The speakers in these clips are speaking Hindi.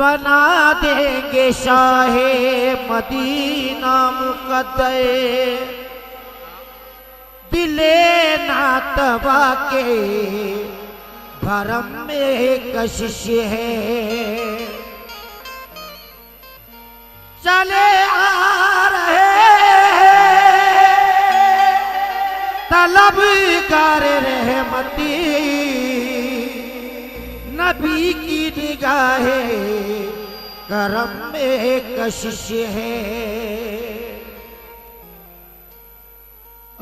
बना देंगे शाहे मदीना मुक़द्दर, दिले नातवा के भरम में कशिश है। चले आ रहे तलबगार रहमती, नबी की निगाहें करम में कशिश है।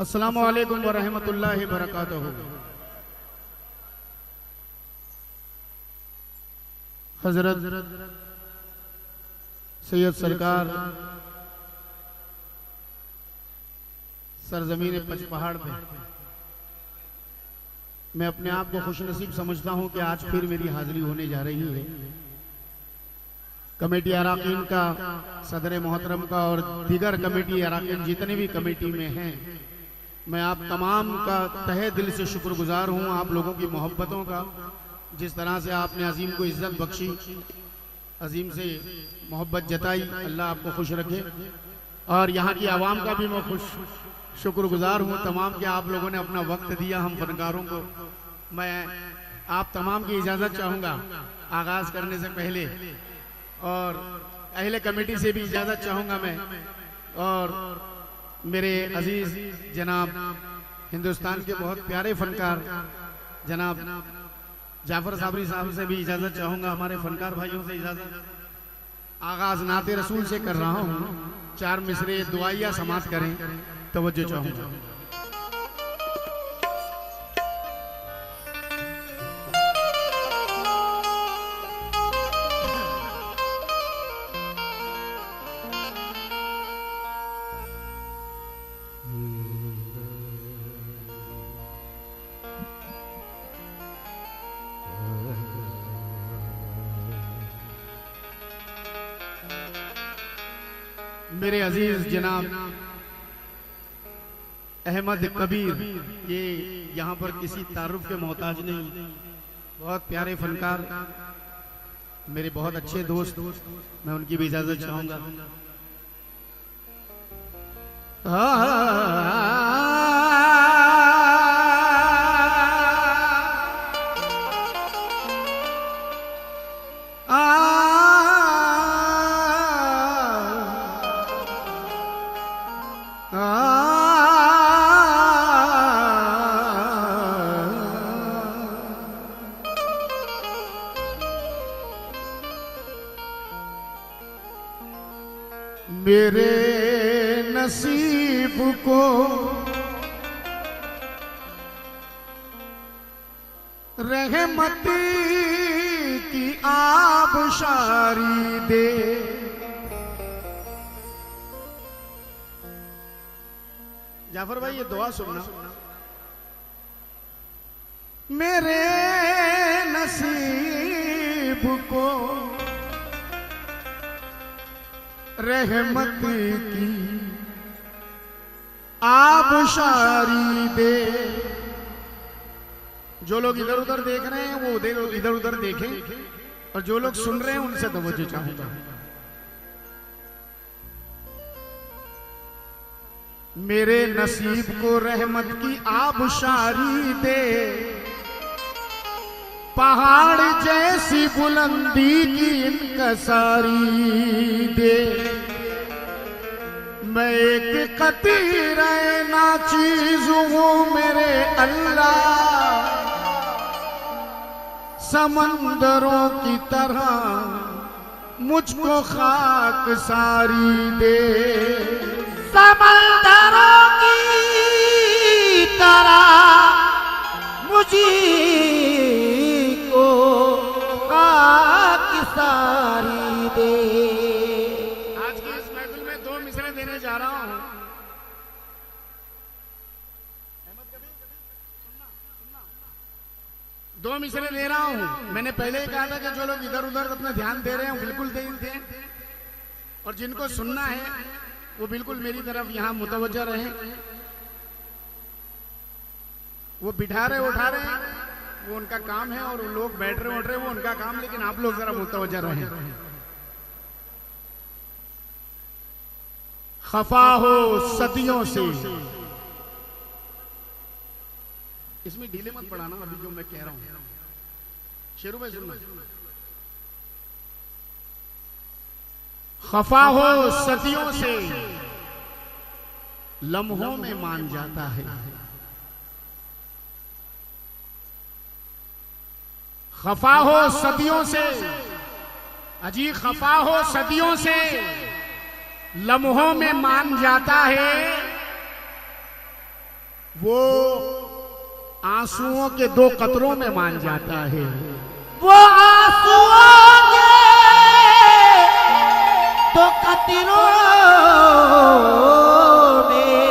अस्सलामु अलैकुम व रहमतुल्लाहि व बरकातहू। हजरत सैयद सरकार सरजमीन पचपहाड़ पे मैं अपने आप को खुशनसीब समझता हूं कि आज फिर मेरी हाजिरी होने जा रही है। कमेटी अराकीन का, सदर मोहतरम का और दीगर कमेटी अराकीन जितने भी कमेटी में हैं, मैं आप तमाम का तहे दिल से शुक्रगुजार हूं। आप लोगों की मोहब्बतों का, जिस तरह से आपने अजीम को इज्जत बख्शी, अजीम से मोहब्बत जताई, अल्लाह आपको खुश रखे। और यहाँ की आवाम का भी मैं शुक्रगुजार हूँ तमाम के, आप लोगों ने अपना वक्त दिया हम फनकारों को। मैं आप तमाम की इजाज़त चाहूँगा आगाज़ करने से पहले, और अहले कमेटी से भी इजाज़त चाहूँगा मैं, और मेरे अजीज़ जनाब हिंदुस्तान के बहुत प्यारे फनकार जनाब जाफर साबरी साहब से भी इजाज़त चाहूँगा, हमारे फनकार भाइयों से इजाज़त। आगाज़ नाते रसूल से कर रहा हूँ, 4 मिसरे दुआइया समात करें, तवज्जो चाहूँगा। मेरे अजीज जनाब अहमद कबीर, ये यहाँ पर किसी तारुफ के मोहताज नहीं, बहुत प्यारे फनकार, मेरे बहुत अच्छे दोस्त, मैं उनकी भी इजाजत चाहूंगा। मेरे नसीब को रहमती की आबशारी दे, जाफर भाई ये दुआ सुनना। मेरे नसीब को रहमत की आबशारी दे। जो लोग इधर उधर देख रहे हैं वो इधर उधर देखें, और जो लोग सुन रहे हैं उनसे तवज्जो चाहूंगा। मेरे नसीब को रहमत की आबशारी दे, पहाड़ जैसी बुलंदी की इनकसारी दे। मैं एक कतीरे नाचीज हूँ मेरे अल्लाह, समंदरों की तरह मुझको खाक सारी दे। समंदरों की तरह मुझे सारी दे। आज की इस महफिल में 2 मिसरे देने जा रहा हूं। दो मिसरे दे रहा हूं। मैंने पहले ही कहा था कि जो लोग इधर उधर अपना ध्यान दे रहे हैं बिल्कुल दें, और जिनको सुनना है वो बिल्कुल मेरी तरफ यहाँ मुतवज्जा रहे। वो बिठा रहे उठा रहे हैं वो उनका काम है, और लोग बैठ रहे उठ रहे वो उनका काम, लेकिन आप लोग जरा मुतवज्जा रहें। खफा हो सदियों से। इसमें ढीले मत पड़ाना, अभी जो मैं कह रहा हूं शेरों में सुनना। खफा हो सदियों से लम्हों में मान जाता है। खफा हो सदियों से, अजी खफा हो सदियों से लम्हों में मान जाता है। वो आंसुओं के 2 कतरों में मान जाता है। वो आंसुओं के 2 कतरों में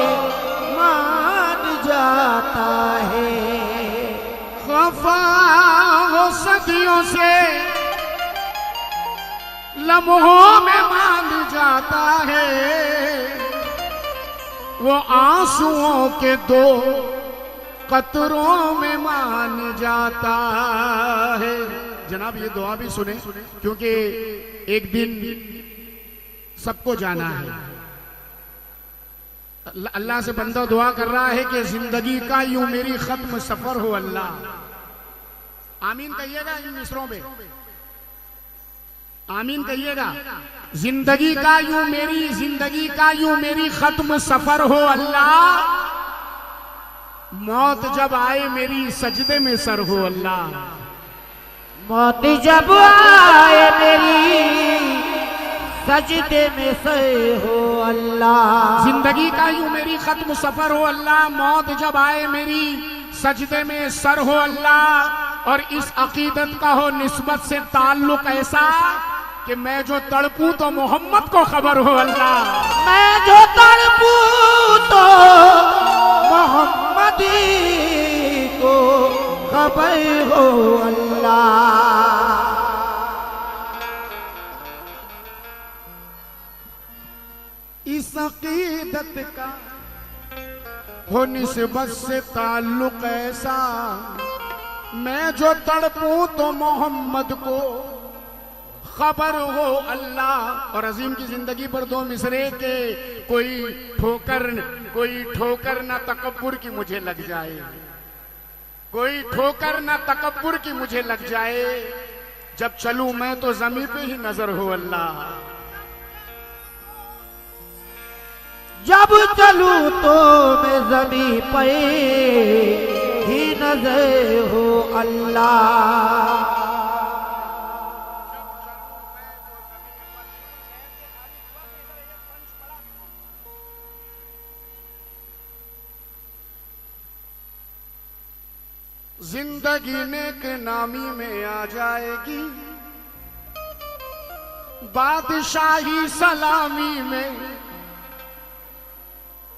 मान जाता है। खफा हो सदियों से लम्हों में मान जाता है। वो आंसुओं के 2 कतरों में मान जाता है। जनाब ये दुआ भी सुने, क्योंकि एक दिन सबको जाना है। अल्लाह से बंदा दुआ कर रहा है कि जिंदगी का यूं मेरी खत्म सफर हो अल्लाह। आमीन कहिएगा इन मिसरों पे, आमीन कहिएगा। जिंदगी का यूं मेरी खत्म सफर हो अल्लाह। मौत जब आए मेरी सजदे में सर हो अल्लाह। मौत जब आए मेरी सजदे में सर हो अल्लाह। जिंदगी का यूं मेरी खत्म सफर हो अल्लाह। मौत जब आए मेरी सजदे में सर हो अल्लाह। और इस अकीदत का हो निस्बत से ताल्लुक ऐसा कि मैं जो तड़पूं तो मोहम्मद को खबर हो अल्लाह। मैं जो तड़पूं तो मोहम्मद को खबर हो अल्लाह। इस अकीदत का हो निस्बत से ताल्लुक ऐसा, मैं जो तड़पूं तो मोहम्मद को खबर हो अल्लाह। और अजीम की जिंदगी पर 2 मिसरे के कोई ठोकर ना तकब्बुर की मुझे लग जाए, कोई ठोकर ना तकब्बुर की मुझे लग जाए। जब चलूं मैं तो जमीन पे ही नजर हो अल्लाह। जब चलूं तो मैं ज़मीं पे ही नजर हो अल्लाह। जिंदगी नेक नामी में आ जाएगी, बादशाही सलामी में।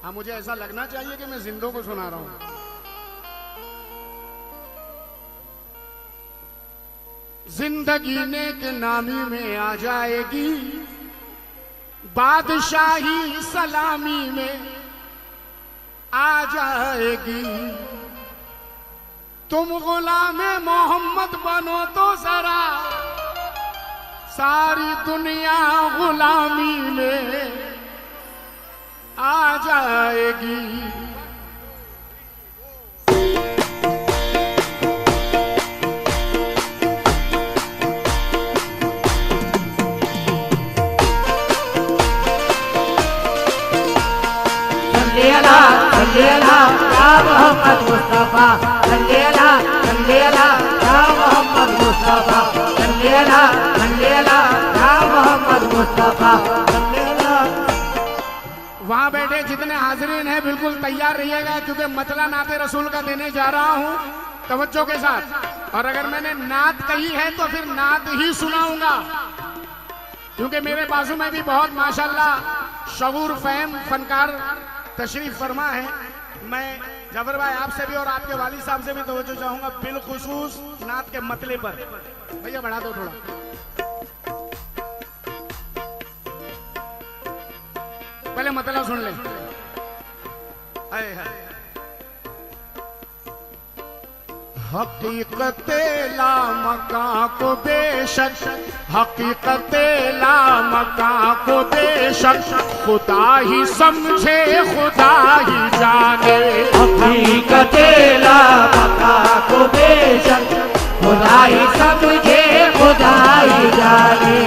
हाँ, मुझे ऐसा लगना चाहिए कि मैं जिंदों को सुना रहा हूं। जिंदगी नेक नामी में आ जाएगी, बादशाही सलामी में आ जाएगी। तुम गुलामे मोहम्मद बनो तो जरा सारी दुनिया गुलामी में आ जाएगी। मोहम्मद मुस्तफा सल्लेला सल्लेला या मोहम्मद मुस्तफा सल्लेला सल्लेला या मोहम्मद मुस्तफा सल्लेला। वहां बैठे जितने हाजिरीन हैं बिल्कुल तैयार रहिएगा, क्योंकि मतला नाते रसूल का देने जा रहा हूं तवज्जो के साथ। और अगर मैंने नात कही है तो फिर नात ही सुनाऊंगा, क्योंकि मेरे बाजू में भी बहुत माशाल्लाह शगूर फहम फनकार तशरीफ फरमा है। मैं जबर भाई आपसे भी और आपके वालिद साहब से भी तवज्जो चाहूंगा, बिलखुसूस नात के मतले पर। भैया बढ़ा दो थोड़ा। पहले मतलब सुन ले। हाय हाय हकीकत ला मका को बेशक, हकीकत ला मका को बेशक, खुदा ही समझे खुदा ही जाने। हकीकत ला मका को बेशक, खुदा ही समझे खुदा ही जाने।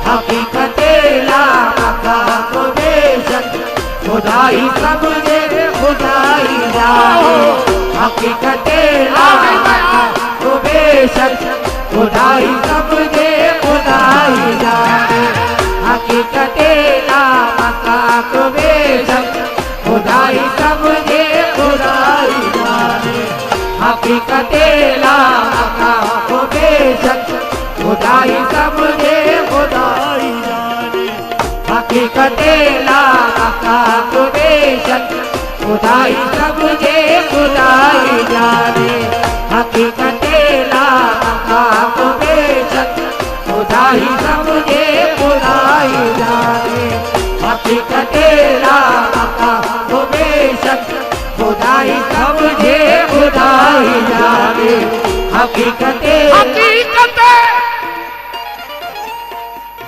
हकीकत ला मका को बेशक, खुदा ही समझे खुदा ही जाने। हकीकत ला मका को बेशक, खुदा ही समझे खुदा ही जाने। हकीकत ला मका को बेशक, खुदा ही समझे खुदा ही जाने। हकीकत ला मका को बेशक, खुदा ही समझे खुदा ही जाने। हकीकत ला मका को बेशक, खुदा ही समझे खुदा ही जाने। हकीकत ला मका को बेशक, खुदा ही समझे खुदा ही जाने। हकीकत ला मका को बेशक, खुदा ही समझे खुदा ही जाने। हकीकत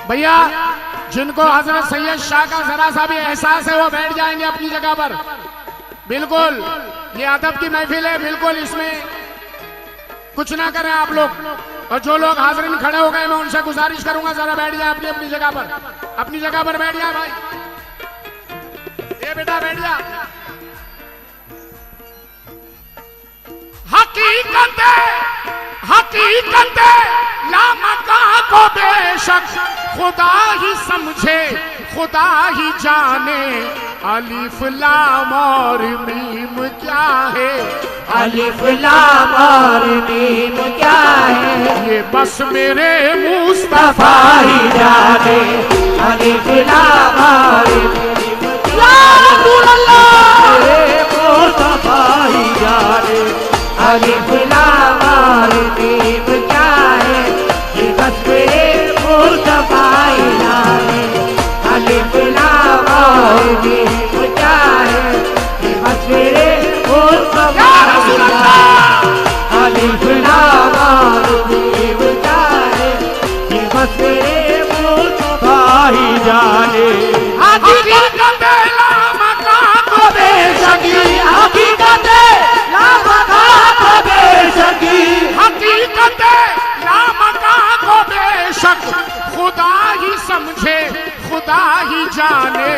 भैया जिनको हजरत सैयद शाह का जरा सा भी एहसास है वो बैठ जाएंगे अपनी जगह पर। बिल्कुल ये अदब की महफिल है, बिल्कुल इसमें कुछ ना करें आप लोग। और जो लोग हाजिरीन खड़े हो गए मैं उनसे गुजारिश करूंगा जरा बैठ जाए अपनी अपनी जगह पर, अपनी जगह पर बैठ जाए भाई। ये बेटा बैठ जा। हकीकत ला मका को बेशक, खुदा ही समझे खुदा ही जाने। अलिफ लाम और मीम क्या है? अलिफ लाम और मीम क्या है? ये बस मेरे मुस्तफा ही जाने। अलिफ लाम और मीम क्या है? मुस्तफा ही जाने। अलिफ लाम और मीम क्या है? ये बस मेरे मुस्तफा ही जाने। अलिफ लाम और मीम क्या है? ये बस मेरे मुस्तफा ही जाने। अलिफ लाम और मीम क्या है? ये बस मेरे मुस्तफा ही जाने। हकीकत ला मका को बेशक, हकीकत ला मका को बेशक, हकीकत ला मका को बेशक, खुदा ही समझे खुदा ही जाने।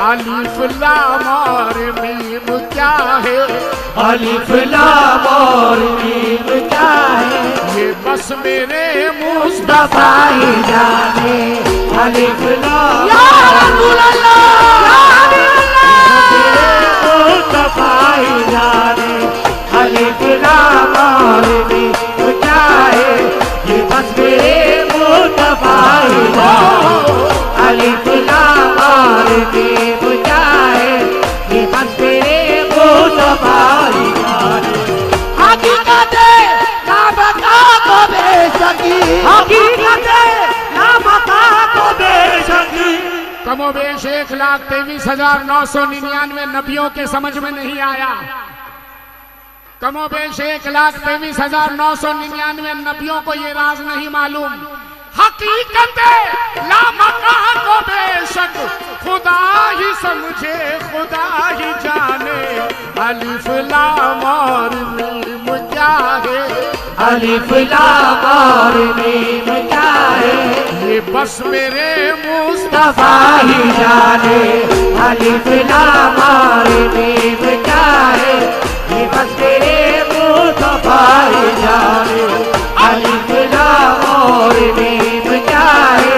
अलिफ लाम और मीम क्या है? अलिफ लाम और मीम क्या है? ये बस मेरे मुस्तफा ही जाने। अलिफ लाम मुस्तफा ही जाने। अलिफ लाम और मीम क्या है? ये बस मेरे मुस्तफा ही जाने। अलिफ लाम और मीम क्या है? ये बस मेरे मुस्तफा ही जाने। हकीकत ला मका को बेशक, हकीकत ला मका को बेशक। कमोबेश 1,23,999 नबियों के समझ में नहीं आया। कमोबेश 1,23,999 नबियों को ये राज नहीं मालूम। हकीकत ला मका को बेशक, खुदा ही समझे खुदा ही जाने। अलिफ लाम और मीम क्या है? अलिफ लाम और मीम क्या है? ये बस मेरे मुस्तफा ही जाने। अलिफ लाम और मीम क्या है? ये बस मेरे मुस्तफा ही जाने। अलिफ लाम और मीम क्या है?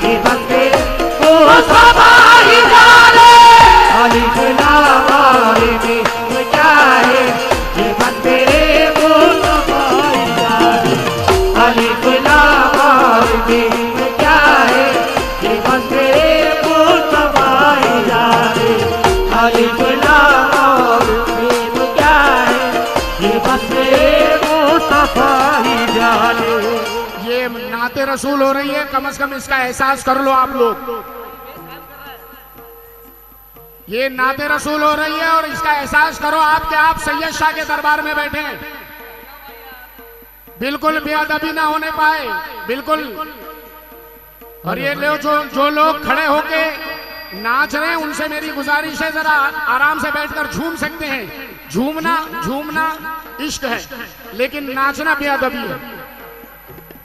ये बस मेरे मुस्तफा ही जाने। अलिफ लाम और मीम क्या है? ये बस मेरे मुस्तफा ही जाने। अलिफ लाम और मीम क्या है? ये बस मेरे मुस्तफा ही जाने। अलिफ लाम और मीम क्या है? ये बस मेरे मुस्तफा ही जाने। ये नाते रसूल हो रही है, कम से कम इसका एहसास कर लो आप लोग। ये नाते रसूल हो रही है और इसका एहसास करो आप कि आप सैयद शाह के दरबार में बैठे हैं। बिल्कुल बेअदबी ना होने पाए, बिल्कुल। और ये जो लोग खड़े होके नाच रहे हैं उनसे मेरी गुजारिश है जरा आराम से बैठकर झूम सकते हैं। झूमना इश्क है, लेकिन नाचना बेअदबी है।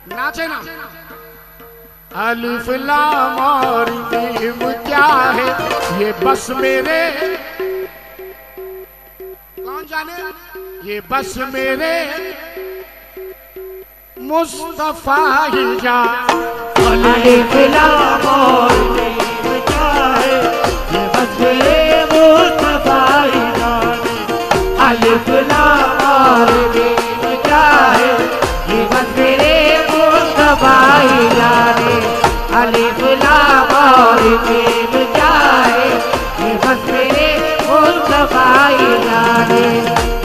नाचे ना। अलिफ लाम और मीम क्या है ये बस मेरे, कौन जाने, ये बस मेरे मुस्तफा ही जाने। अलिफ लाम और मीम क्या है ये बस मेरे मुस्तफा ही जाने। अलिफ लाम और मीम क्या है ये बस मेरे मुस्तफा ही जाने। अलिफ लाम और मीम क्या है ये बस मेरे मुस्तफा ही जाने।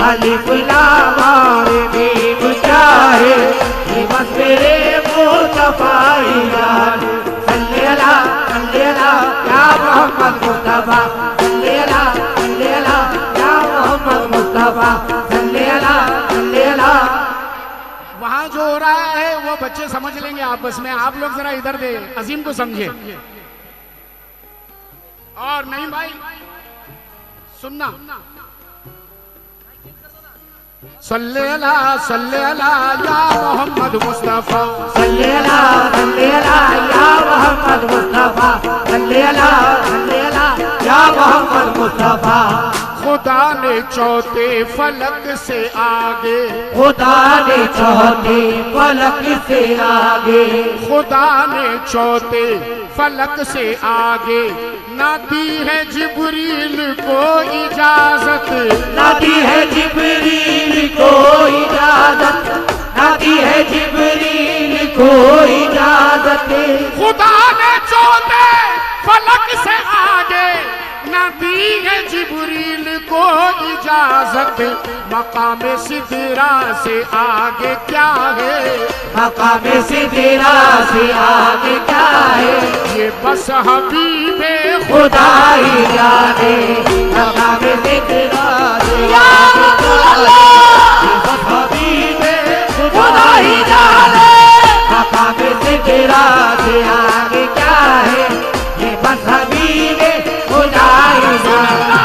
अलिफ लाम और मीम क्या है ये बस मेरे मुस्तफा ही जाने। सल्ले अला या मोहम्मद मुस्तफा, सल्ले अला या मोहम्मद मुस्तफा, सल्ले अला। वहां जो हो रहा है वो बच्चे समझ लेंगे आपस में, आप लोग जरा इधर दे अजीम को समझे। और नहीं भाई सुनना, सल्ले अला या मोहम्मद मुस्तफा, सल्ले अला या मोहम्मद मुस्तफा, सल्ले अला या मोहम्मद मुस्तफा। खुदा ने चौथे फलक से आगे, खुदा ने चौथे फलक से आगे, खुदा ने चौथे फलक से आगे ना दी है जिब्रील को इजाजत, ना दी है जिब्रील को इजाजत, ना दी है जिब्रील को इजाजत। खुदा ने चौथे फलक से आगे ना दी है जिब्रील को इजाजत। मकाम सिदरा से आगे क्या है, मकाम सिदरा से आगे क्या है ये बस हबीबे खुदा ही जाने। मकाम सिदरा से आगे क्या है ये बस हबीबे खुदा ही जाने। मकाम सिदरा से आगे क्या है ये बस हबीबे खुदा ही जाने।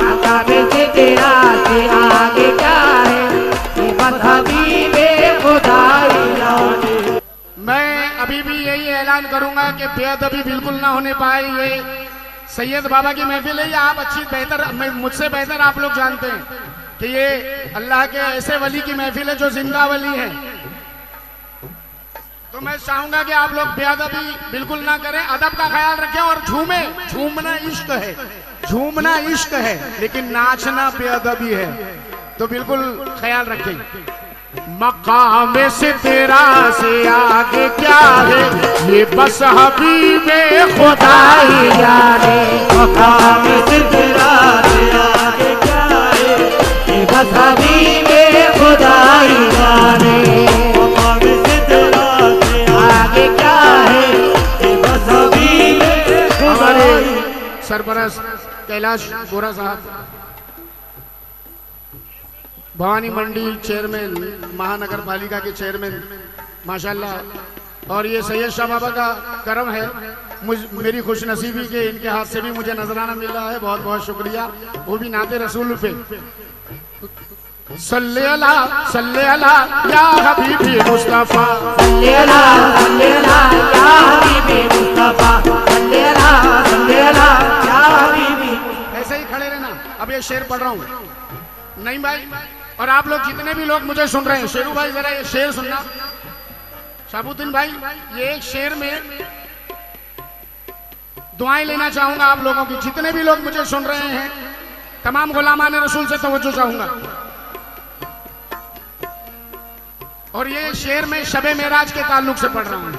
मकाम सिदरा से आगे क्या है ये बस हबीबे खुदा ही जाने। मैं अभी भी यही ऐलान करूंगा कि बेअदबी बिल्कुल ना होने पाए। ये सैयद बाबा की महफिल है, ये आप मुझसे बेहतर आप लोग जानते हैं कि ये अल्लाह के ऐसे वली की महफिल है जो जिंदा वली है। तो मैं चाहूंगा कि आप लोग बेअदबी बिल्कुल ना करें, अदब का ख्याल रखें और झूमना इश्क है, झूमना इश्क है, लेकिन नाचना बेअदबी है, तो बिल्कुल ख्याल रखें। मकाम सिदरा से आगे क्या है ये बस हबीबे खुदा ही जाने। मकाम सिदरा से आगे क्या है ये बस हबीबे खुदा ही जाने। मकाम सिदरा से आगे क्या है ये बस हबीबे खुदा ही। सरपरस्त कैलाश गोरा साहब, भवानी मंडी चेयरमैन, महानगर पालिका के चेयरमैन माशाल्लाह, और ये सैयद शाह बाबा का करम है, मेरी खुशनसीबी के इनके हाथ से भी मुझे नजराना मिल रहा है, बहुत बहुत शुक्रिया, वो भी नाते रसूल पे। सल्ले अला या हबीबी मुस्तफा, सल्ले अला या हबीबी मुस्तफा, सल्ले अला या हबीबी। ऐसे ही खड़े रहना। अब ये शेर पढ़ रहा हूँ, नहीं भाई, और आप लोग जितने भी लोग मुझे सुन रहे हैं, शेरू भाई जरा ये शेर सुनना, शाबुद्दीन भाई ये एक शेर में दुआएं लेना चाहूंगा आप लोगों की, जितने भी लोग मुझे सुन रहे हैं, तमाम गुलामान रसूल से तवज्जो चाहूंगा। और ये शेर में शबे मेराज के ताल्लुक से पढ़ रहा हूं,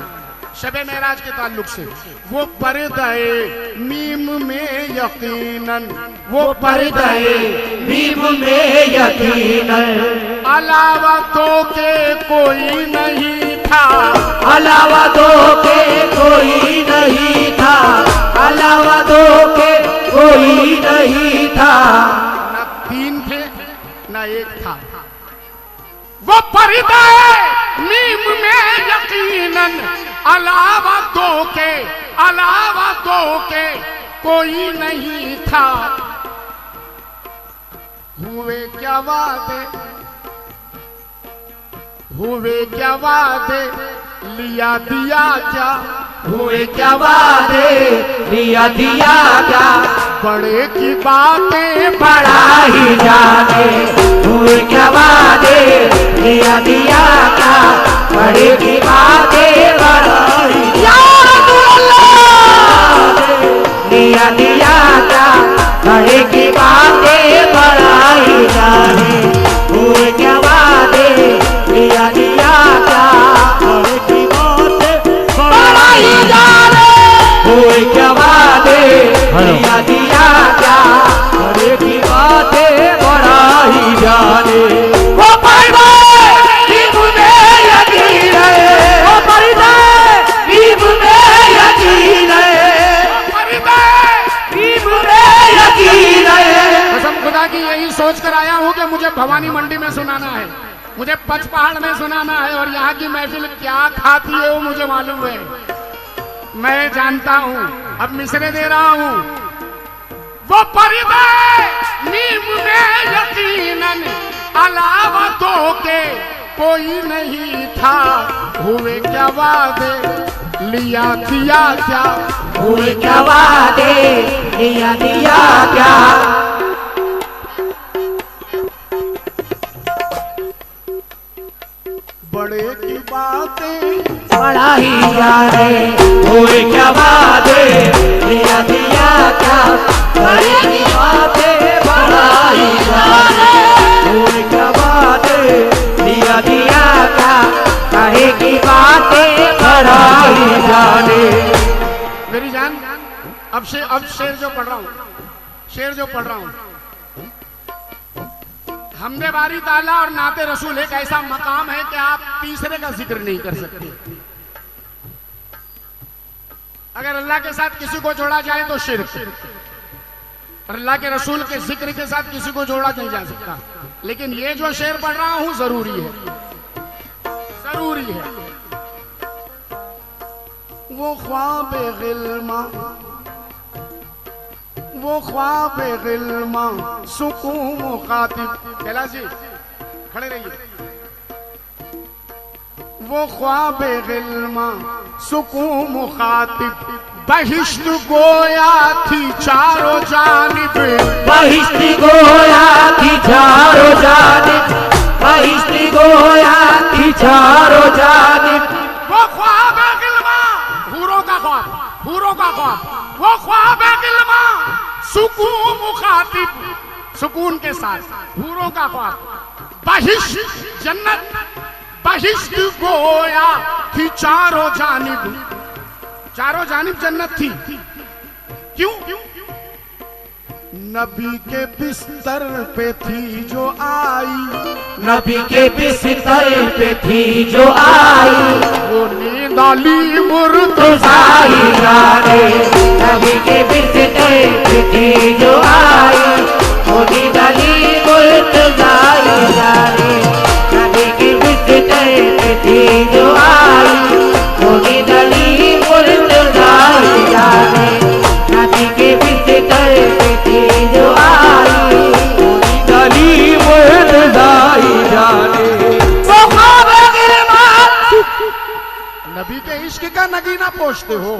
शबे मेराज के ताल्लुक से। वो पर्दाए मीम में यकीनन, वो पर्दाए मीम में यकीनन, अलावा तो के कोई नहीं था, अलावा दो के कोई नहीं था, अलावा दो के कोई नहीं था। न तीन थे न एक था, वो पर्दा नीम में यकीनन अलावा दो के कोई नहीं था। हुए क्या वादे लिया दिया क्या, हुए क्या वादे लिया दिया क्या, बड़े की बातें बड़ा ही जाने। हुए क्या वादे लिया दिया क्या, बड़े की बातें बड़ा ही लिया दिया क्या, बड़े की बातें बड़ा ही जाने। हुए क्या वादे लिया दिया क्या, बड़े की बातें बड़ा ही जाने। हुए क्या वादे लिया दिया क्या, बड़े की बातें बड़ा ही जाने। वो पर्दे नीम में यकीन है, वो पर्दे नीम में यकीन है, पर्दे नीम में यकीन है। कसम खुदा की यही सोच कर आया हूँ कि मुझे भवानी मंडी में सुनाना है, मुझे पचपहाड़ में सुनाना है, और यहाँ की महफिल क्या खाती है वो मुझे मालूम है, मैं जानता हूँ। अब मिसरे दे रहा हूँ। वो पर्दे नीम में यकीनन अलावा दो के कोई नहीं था। हुए क्या वादे लिया दिया क्या, हुए क्या वादे लिया दिया क्या, बड़े की बातें बड़ा ही जाने। हुए क्या वादे लिया दिया क्या, बड़े की बातें बड़ा ही जाने। हुए क्या वादे लिया दिया क्या, बड़े की बातें बड़ा ही जाने। मेरी जान, अब शेर जो पढ़ रहा हूँ, हमदे बारी ताला और नाते रसूल एक ऐसा मकाम है कि आप तीसरे का जिक्र नहीं कर सकते। अगर अल्लाह के साथ किसी को जोड़ा जाए तो शिर्क, और अल्लाह के रसूल के जिक्र के साथ किसी को जोड़ा नहीं जा सकता। लेकिन ये जो शेर पढ़ रहा हूं जरूरी है। वो ख्वाब गिल्मा सुकून मुखातिब, कैलाश जी खड़े रहिए। वो ख्वाब गिल्मा सुकून मुखातिब, बहिश्त गोया थी चारों जानिब, बहिश्त गोया थी चारों जानिब, बहिश्त गोया थी चारों जानिब। वो ख्वाब गिल्मा, हूरों का ख्वाब, वो ख्वाब गिल्मा सुकून मुखातिब, सुकून के साथ हूरों का ख्वाब, बहिश्त जन्नत, बहिश्त गोया थी चारों जानिब जन्नत थी। क्यों? नबी के बिस्तर पे थी जो आई, नबी के बिस्तर पे थी जो आई, वो नींद आली मुर्तज़ाई जाने। नबी के बिस्तर पे थी जो आई, वो नींद आली मुर्तज़ाई जाने। नबी के बिस्तर पे थी जो आई, वो नींद आली मुर्तज़ाई जाने। नबी के बिस्तर पे थी जो आई, वो नींद आली मुर्तज़ाई जाने। नबी के इश्क का नगीना पोछते हो,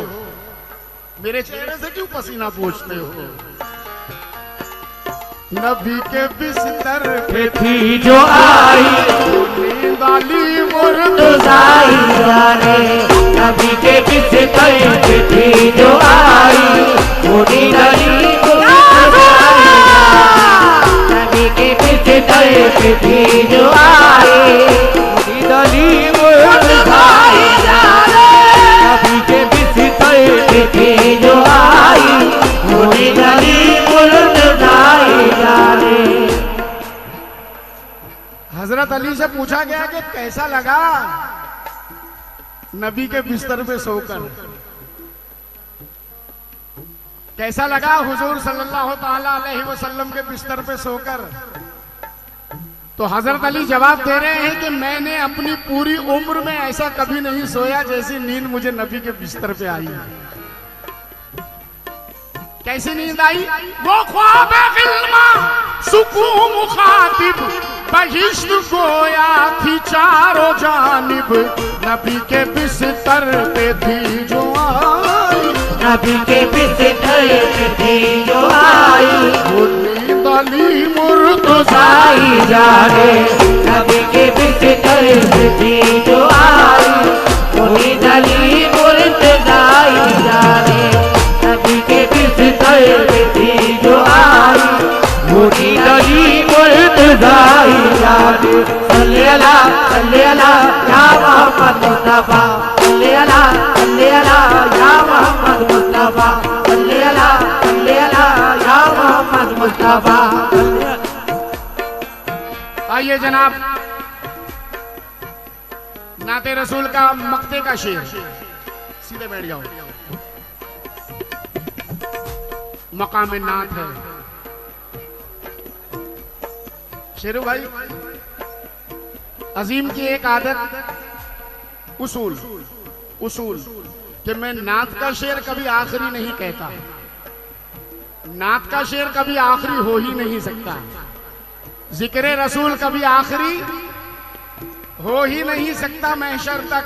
मेरे चेहरे से क्यों पसीना पोछते हो? नबी के बिस्तर पे थी जो आई, नींद आली मुर्तज़ाई जाने। नबी के बिस्तर पे थी जो आई, वो नींद आली मुर्तज़ाई जाने। नबी के बिस्तर पे थी जो आई, वो नींद आली मुर्तज़ाई जाने। नबी के बिस्तर पे थी जो आई, वो नींद आली मुर्तज़ाई जाने। हजरत अली से पूछा गया कि कैसा लगा नबी के बिस्तर पे सोकर, कैसा लगा हुजूर सल्लल्लाहु ताला अलैहि वसल्लम के बिस्तर पे सोकर? तो हजरत अली जवाब दे रहे हैं कि मैंने अपनी पूरी उम्र में ऐसा कभी नहीं सोया जैसी नींद मुझे नबी के बिस्तर पे आई। कैसी नींद आई? वो ख्वाब गिल्मा सुकून मुखातिब बहिश्त गोया थी चारों जानिब, नबी के बिस्तर पे थी जो आई, नबी के बिस्तर पे थी जो आई, अली मुर्तज़ाई जाने नबी के बिस्तर पे थी जो आई, अली मुर्तज़ाई जाने नबी के बिस्तर पे थी जो आई, अली मुर्तज़ाई जाने। सल्ले अला या मोहम्मद मुस्तफा, सल्ले अला या मोहम्मद मुस्तफा, सल्ले अला या मोहम्मद मुस्तफा। आइए जनाब, नाते रसूल का मक्ते का शेर, सीधे बैठ जाओ, मकाम नात है। शेरू भाई, अजीम की एक आदत उसूल कि मैं नात का शेर कभी आखिरी नहीं कहता, नात का शेर कभी आखिरी हो ही नहीं सकता, जिक्र रसूल कभी आखिरी हो ही नहीं सकता महशर तक।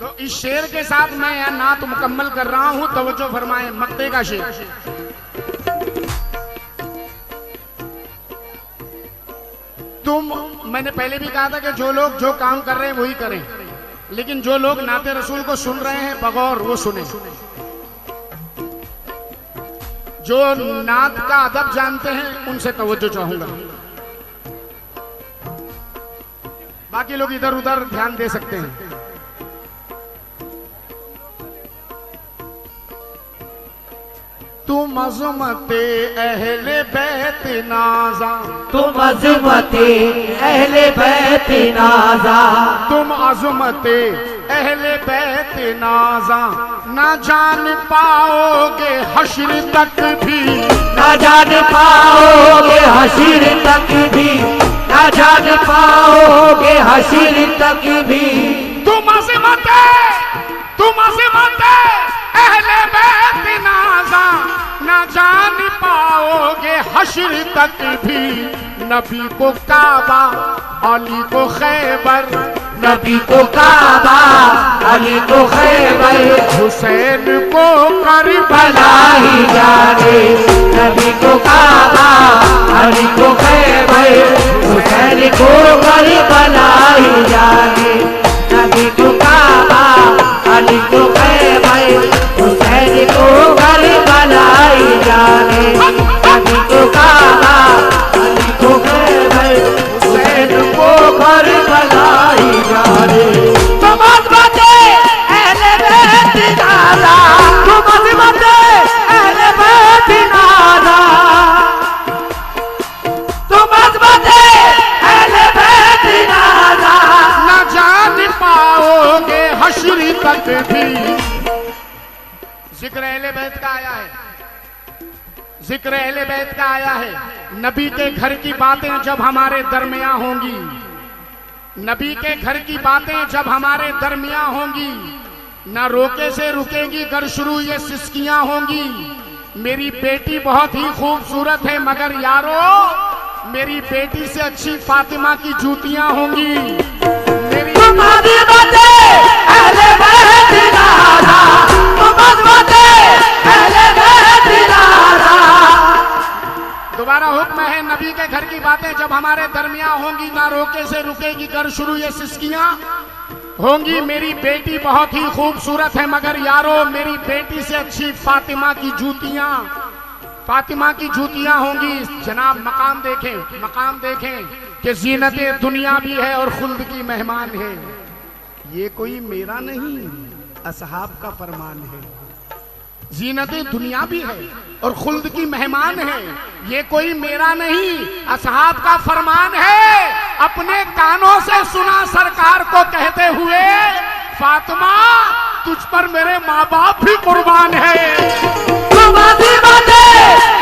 तो इस शेर के साथ मैं यह नात मुकम्मल कर रहा हूं, तवज्जो फरमाएं, मक्ते का शेर। मैंने पहले भी कहा था कि जो लोग जो काम कर रहे हैं वही करें, लेकिन जो लोग नाते रसूल को सुन रहे हैं बगौर वो सुने, जो नात का अदब जानते हैं उनसे तवज्जो चाहूंगा, बाकी लोग इधर उधर ध्यान दे सकते हैं। तुम अज़मते अहले बैत नाज़ा, तुम अज़मते अहले बैत नाज़ा, तुम अज़मते अहले बैत नाज़ा, ना जान पाओगे हश्र तक भी, ना जान पाओगे हश्र तक भी, ना जान पाओगे हश्र तक भी। तुम अज़मते अहले बैत नाज़ा, ना जान पाओगे हश्र तक भी, नबी को काबा अली को खैबर, नबी को काबा अली को खैबर, हुसैन को करबला ही जाने, नबी को काबा अली को खैबर, हुसैन को करबला ही जाने, नबी को काबा अली को खैबर, हुसैन को करबला ही जाने, नबी को काबा अली को खैबर, हुसैन को करबला ही जाने। तुम अज़मते अहले बैत नाज़ा, तुम अज़मते अहले बैत नाज़ा, तुम अज़मते अहले बैत नाज़ा, न जान पाओगे हश्र तक भी। जिक्र अहले बैत का आया है, जिक्र अहले बैत का आया है। नबी के घर की बातें जब हमारे दरमियां होंगी, नबी के घर की बातें जब हमारे दरमियां होंगी, ना रोके से रुकेगी गर शुरू ये सिस्कियां होंगी। मेरी बेटी बहुत ही खूबसूरत है मगर यारो मेरी बेटी से अच्छी फातिमा की जूतियां होंगी। मेरी तुम अज़मते अहले बैत नाज़ा, तुम अज़मते अहले बैत नाज़ा। दोबारा हुक्म है, नबी के घर की बातें जब हमारे दरमियां होंगी, ना रोके से रुकेगी गर शुरू ये सिस्कियां होंगी। मेरी बेटी बहुत ही खूबसूरत है मगर यारो मेरी बेटी से अच्छी फातिमा की जूतियां, फातिमा की जूतियां होंगी। जनाब मकाम देखें कि जीनते दुनिया भी है और खुल्द की मेहमान है। ये कोई मेरा नहीं असहाब का फरमान है। जीनते दुनिया भी है और खुल्द की मेहमान है, ये कोई मेरा नहीं असहाब का फरमान है। अपने कानों से सुना सरकार को कहते हुए, फातिमा तुझ पर मेरे माँ बाप भी कुर्बान है। तुम अज़मते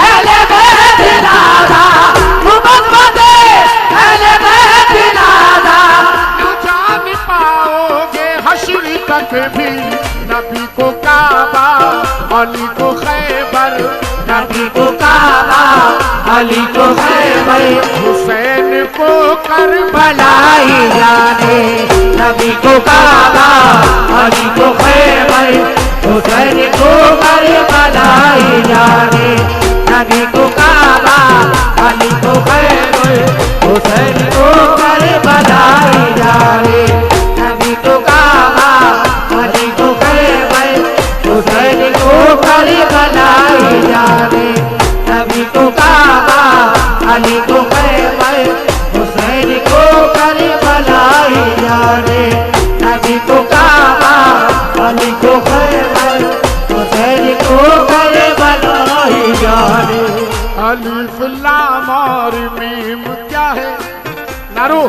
अहले बैत नाज़ा, तुम अज़मते अली को खैबर, नबी को काबा, अली को खैबर, हुसैन को करबला, बलाई जाने। नबी को काबा, अली को खैबर, हुसैन को करबलाई जाने। नबी को काबा, अली को खैबर, हुसैन को करबलाई जाने। नबी को काबा, अली को खैबर, हुसैन को करबलाई जाने। नबी को काबा, अली को खैबर, हुसैन को करबलाई जाने। नबी को काबा, अली को खैबर, हुसैन को करबलाई जाने। अलिफ लाम और मीम क्या है नारू?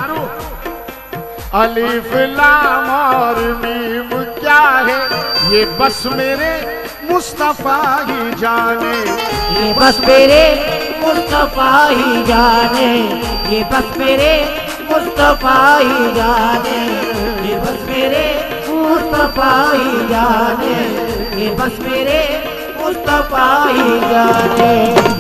अलिफ लाम और मीम क्या है? ये बस मेरे मुस्तफा ही जाने। ये बस मेरे मुस्तफा ही जाने। ये बस मेरे मुस्तफा ही जाने। ये बस मेरे मुस्तफा ही जाने। ये बस मेरे मुस्तफा ही जाने।